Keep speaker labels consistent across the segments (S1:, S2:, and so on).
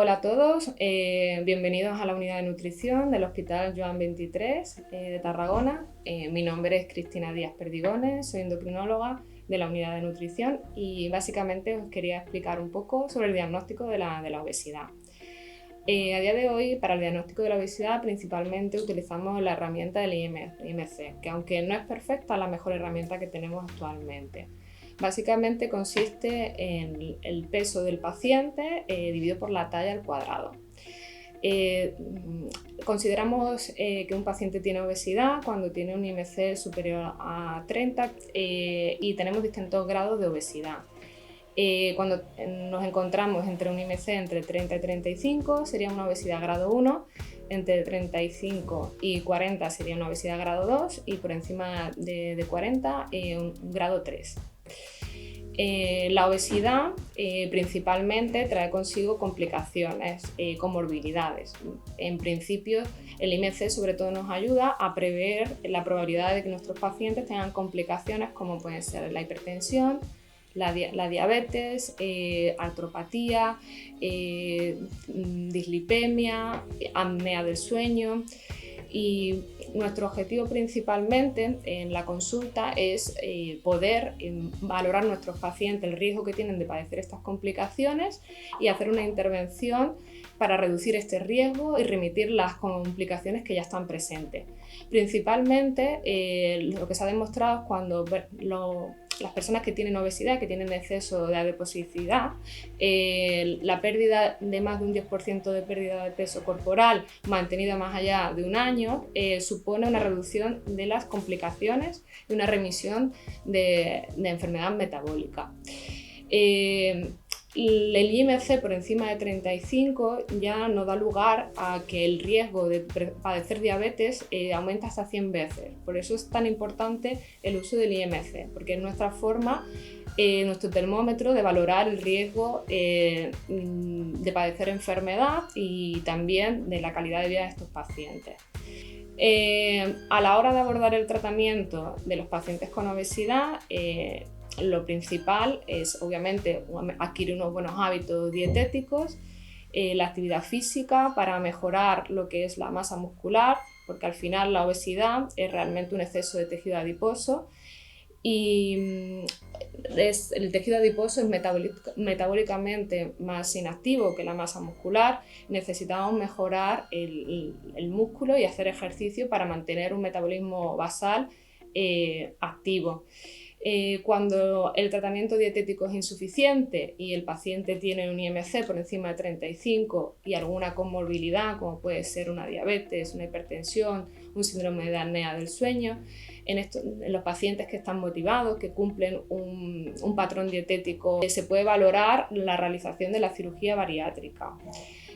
S1: Hola a todos, bienvenidos a la unidad de nutrición del Hospital Joan 23 de Tarragona. Mi nombre es Cristina Díaz Perdigones, soy endocrinóloga de la unidad de nutrición y básicamente os quería explicar un poco sobre el diagnóstico de la obesidad. A día de hoy, para el diagnóstico de la obesidad, principalmente utilizamos la herramienta del IMC, que aunque no es perfecta, es la mejor herramienta que tenemos actualmente. Básicamente consiste en el peso del paciente dividido por la talla al cuadrado. Consideramos que un paciente tiene obesidad cuando tiene un IMC superior a 30 y tenemos distintos grados de obesidad. Cuando nos encontramos entre un IMC entre 30 y 35 sería una obesidad grado 1, entre 35 y 40 sería una obesidad grado 2 y por encima de 40 un grado 3. La obesidad principalmente trae consigo complicaciones, comorbilidades. En principio, el IMC sobre todo nos ayuda a prever la probabilidad de que nuestros pacientes tengan complicaciones como pueden ser la hipertensión, la diabetes, artropatía, dislipemia, apnea del sueño. Y nuestro objetivo principalmente en la consulta es poder valorar a nuestros pacientes el riesgo que tienen de padecer estas complicaciones y hacer una intervención para reducir este riesgo y remitir las complicaciones que ya están presentes. Principalmente lo que se ha demostrado es cuando las personas que tienen obesidad, que tienen exceso de adiposidad, la pérdida de más de un 10% de pérdida de peso corporal mantenida más allá de un año supone una reducción de las complicaciones y una remisión de enfermedad metabólica. El IMC por encima de 35 ya nos da lugar a que el riesgo de padecer diabetes aumenta hasta 100 veces. Por eso es tan importante el uso del IMC, porque es nuestra forma, nuestro termómetro de valorar el riesgo de padecer enfermedad y también de la calidad de vida de estos pacientes. A la hora de abordar el tratamiento de los pacientes con obesidad, lo principal es obviamente adquirir unos buenos hábitos dietéticos, la actividad física para mejorar lo que es la masa muscular, porque al final la obesidad es realmente un exceso de tejido adiposo y el tejido adiposo es metabólicamente más inactivo que la masa muscular. Necesitamos mejorar el músculo y hacer ejercicio para mantener un metabolismo basal activo. Cuando el tratamiento dietético es insuficiente y el paciente tiene un IMC por encima de 35 y alguna comorbilidad como puede ser una diabetes, una hipertensión, un síndrome de apnea del sueño, en los pacientes que están motivados, que cumplen un patrón dietético, se puede valorar la realización de la cirugía bariátrica.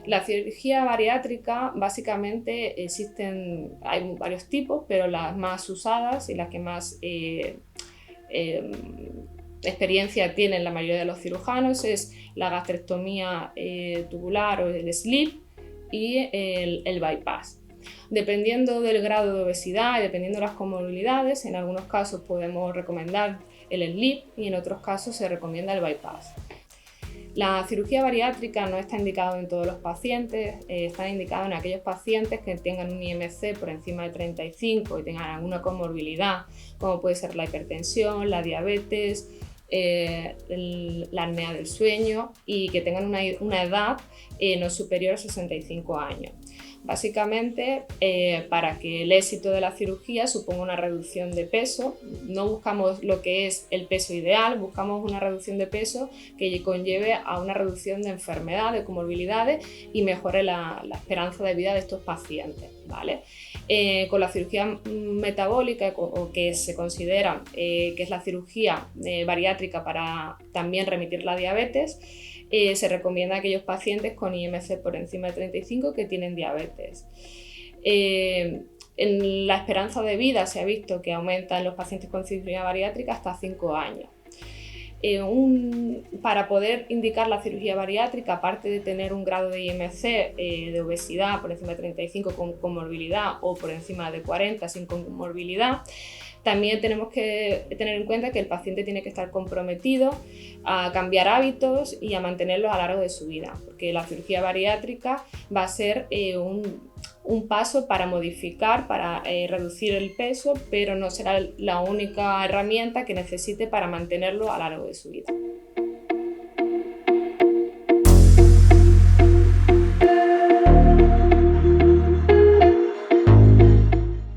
S1: La cirugía bariátrica básicamente hay varios tipos, pero las más usadas y las que más experiencia tienen la mayoría de los cirujanos es la gastrectomía tubular o el SLIP y el bypass. Dependiendo del grado de obesidad y dependiendo de las comorbilidades, en algunos casos podemos recomendar el SLIP y en otros casos se recomienda el bypass. La cirugía bariátrica no está indicada en todos los pacientes, está indicada en aquellos pacientes que tengan un IMC por encima de 35 y tengan alguna comorbilidad, como puede ser la hipertensión, la diabetes, la apnea del sueño y que tengan una edad no superior a 65 años. Básicamente, para que el éxito de la cirugía suponga una reducción de peso, no buscamos lo que es el peso ideal, buscamos una reducción de peso que conlleve a una reducción de enfermedad, de comorbilidades y mejore la esperanza de vida de estos pacientes, ¿vale? Con la cirugía metabólica, o que se considera que es la cirugía bariátrica para también remitir la diabetes, se recomienda a aquellos pacientes con IMC por encima de 35 que tienen diabetes. En la esperanza de vida se ha visto que aumenta en los pacientes con cirugía bariátrica hasta 5 años. Para poder indicar la cirugía bariátrica, aparte de tener un grado de IMC de obesidad por encima de 35 con comorbilidad o por encima de 40 sin comorbilidad, También tenemos que tener en cuenta que el paciente tiene que estar comprometido a cambiar hábitos y a mantenerlos a lo largo de su vida, porque la cirugía bariátrica va a ser un paso para modificar, para reducir el peso, pero no será la única herramienta que necesite para mantenerlo a lo largo de su vida.